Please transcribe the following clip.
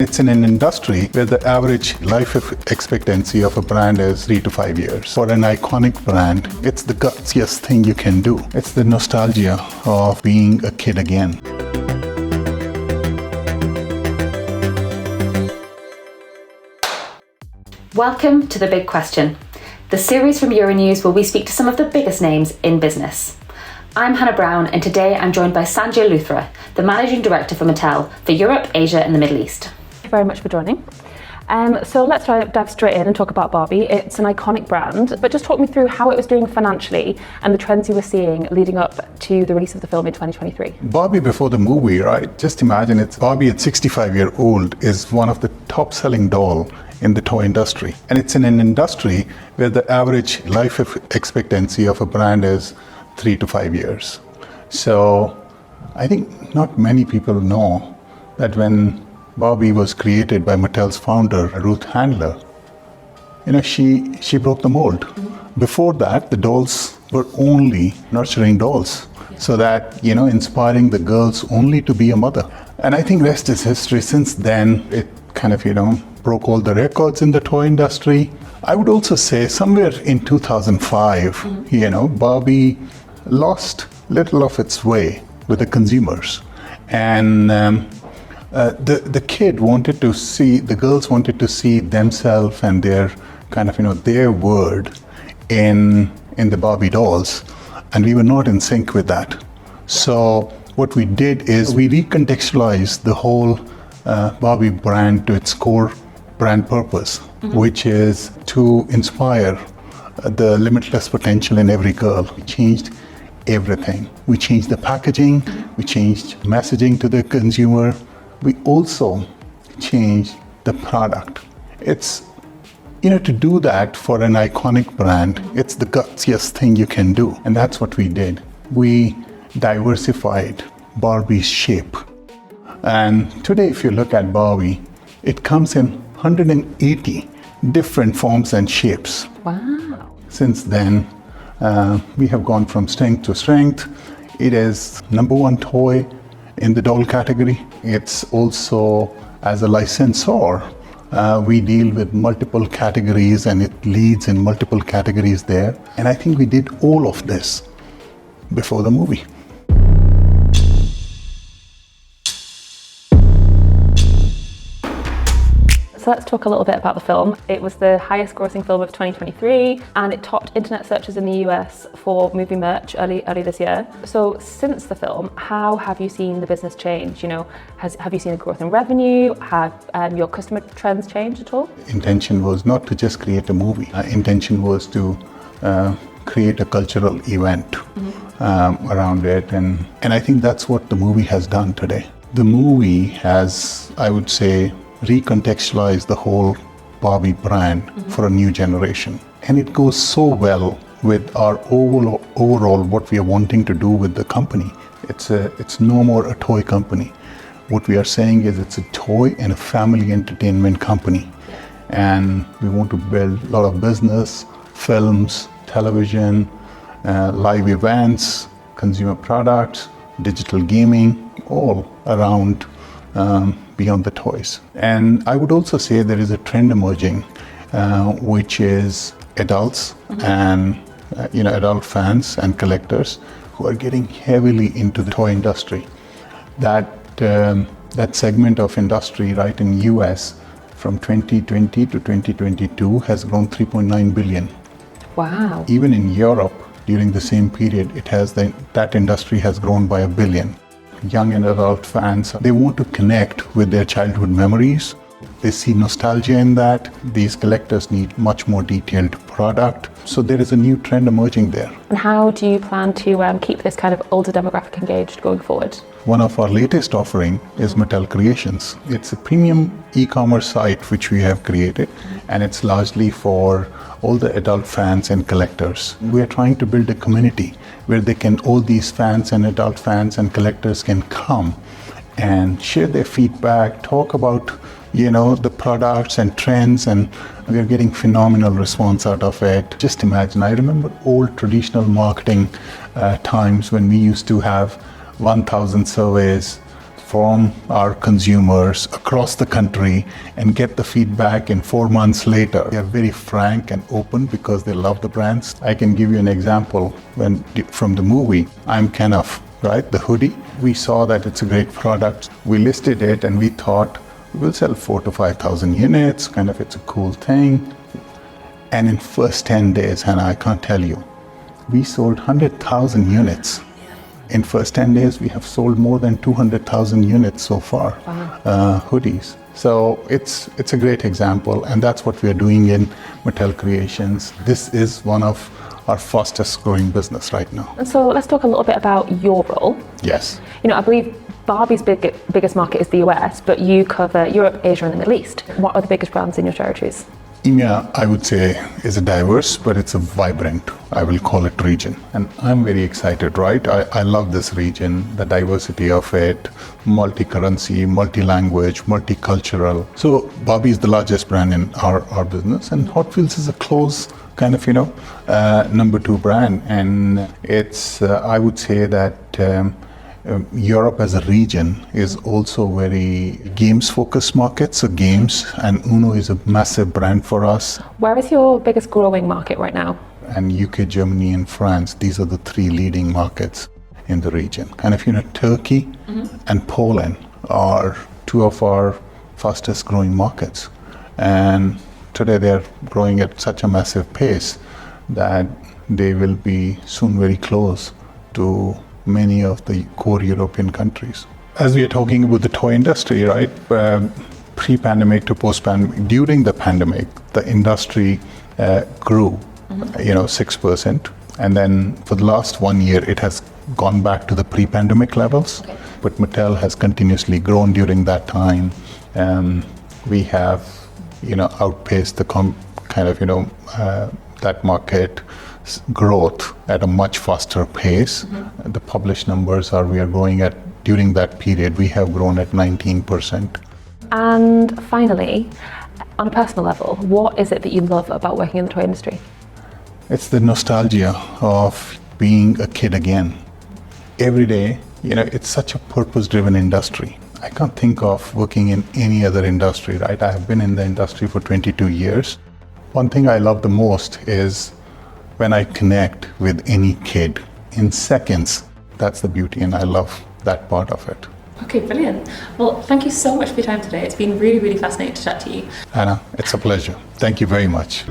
It's in an industry where the average life expectancy of a brand is 3 to 5 years. For an iconic brand, it's the gutsiest thing you can do. It's the nostalgia of being a kid again. Welcome to The Big Question, the series from Euronews where we speak to some of the biggest names in business. I'm Hannah Brown, and today I'm joined by Sanjay Luthra, the Managing Director for Mattel for Europe, Asia and the Middle East. Thank you very much for joining. So let's dive straight in and talk about Barbie. It's an iconic brand, but just talk me through how it was doing financially and the trends you were seeing leading up to the release of the film in 2023. Barbie before the movie, right? Just imagine it's Barbie at 65-year-old is one of the top-selling doll in the toy industry. And it's in an industry where the average life expectancy of a brand is 3 to 5 years. So I think not many people know that when Barbie was created by Mattel's founder, Ruth Handler, she broke the mold. Before that, the dolls were only nurturing dolls. So that, inspiring the girls only to be a mother. And I think rest is history. Since then, it kind of, broke all the records in the toy industry. I would also say somewhere in 2005, Barbie lost little of its way with the consumers. And the girls wanted to see themselves and their kind of, their word in the Barbie dolls. And we were not in sync with that. So what we did is we recontextualized the whole Barbie brand to its core brand purpose, which is to inspire the limitless potential in every girl. We changed everything. We changed the packaging, we changed messaging to the consumer. We also changed the product. It's, to do that for an iconic brand, it's the gutsiest thing you can do. And that's what we did. We diversified Barbie's shape. And today, if you look at Barbie, it comes in 180 different forms and shapes. Wow. Since then, we have gone from strength to strength. It is #1 toy in the doll category. It's also, as a licensor, we deal with multiple categories and it leads in multiple categories there. And I think we did all of this before the movie. So let's talk a little bit about the film. It was the highest grossing film of 2023 and it topped internet searches in the US for movie merch early this year. So since the film, how have you seen the business change? Have you seen a growth in revenue? Have your customer trends changed at all? Intention was not to just create a movie. Intention was to create a cultural event around it. And I think that's what the movie has done today. The movie has, I would say, recontextualize the whole Barbie brand for a new generation. And it goes so well with our overall what we are wanting to do with the company. It's no more a toy company. What we are saying is it's a toy and a family entertainment company. And we want to build a lot of business, films, television, live events, consumer products, digital gaming, all around beyond the toys. And I would also say there is a trend emerging, which is adults and adult fans and collectors who are getting heavily into the toy industry. That segment of industry, right, in US from 2020 to 2022 has grown 3.9 billion. Wow. Even in Europe, during the same period, that industry has grown by 1 billion. Young and adult fans, they want to connect with their childhood memories. They see nostalgia in that. These collectors need much more detailed product. So there is a new trend emerging there. And how do you plan to keep this kind of older demographic engaged going forward? One of our latest offering is Mattel Creations. It's a premium e-commerce site which we have created, and it's largely for all the adult fans and collectors. We are trying to build a community where all these fans and adult fans and collectors can come and share their feedback, talk about the products and trends, and we are getting phenomenal response out of it. Just imagine, I remember old traditional marketing times when we used to have 1,000 surveys, from our consumers across the country and get the feedback in 4 months later. They are very frank and open because they love the brands. I can give you an example from the movie, I'm Kenneth, right? The hoodie. We saw that it's a great product. We listed it and we thought we'll sell 4,000 to 5,000 units, it's a cool thing. And in first 10 days, Hannah, I can't tell you, we sold 100,000 units. In first 10 days, we have sold more than 200,000 units so far, hoodies. So it's a great example, and that's what we are doing in Mattel Creations. This is one of our fastest growing business right now. And so let's talk a little bit about your role. Yes. I believe Barbie's biggest market is the US, but you cover Europe, Asia, and the Middle East. What are the biggest brands in your territories? EMEA, I would say, is a diverse, but it's a vibrant, I will call it, region. And I'm very excited, right? I love this region, the diversity of it, multi-currency, multi-language, multicultural. So Barbie is the largest brand in our business, and Hot Wheels is a close number 2 brand. And it's, I would say that Europe as a region is also very games-focused market. So games and Uno is a massive brand for us. Where is your biggest growing market right now? And UK, Germany, and France, these are the 3 leading markets in the region. And if Turkey and Poland are 2 of our fastest growing markets. And today they're growing at such a massive pace that they will be soon very close to many of the core European countries. As we are talking about the toy industry, right? Pre-pandemic to post-pandemic, during the pandemic, the industry grew, 6%. And then for the last 1 year, it has gone back to the pre-pandemic levels. Okay. But Mattel has continuously grown during that time. We have, outpaced the that market growth at a much faster pace. The published numbers are we are growing at, during that period, we have grown at 19%. And finally, on a personal level, what is it that you love about working in the toy industry? It's the nostalgia of being a kid again. Every day, it's such a purpose-driven industry. I can't think of working in any other industry, right? I have been in the industry for 22 years. One thing I love the most is when I connect with any kid in seconds. That's the beauty, and I love that part of it. Okay, brilliant. Well, thank you so much for your time today. It's been really, really fascinating to chat to you. Anna, it's a pleasure. Thank you very much.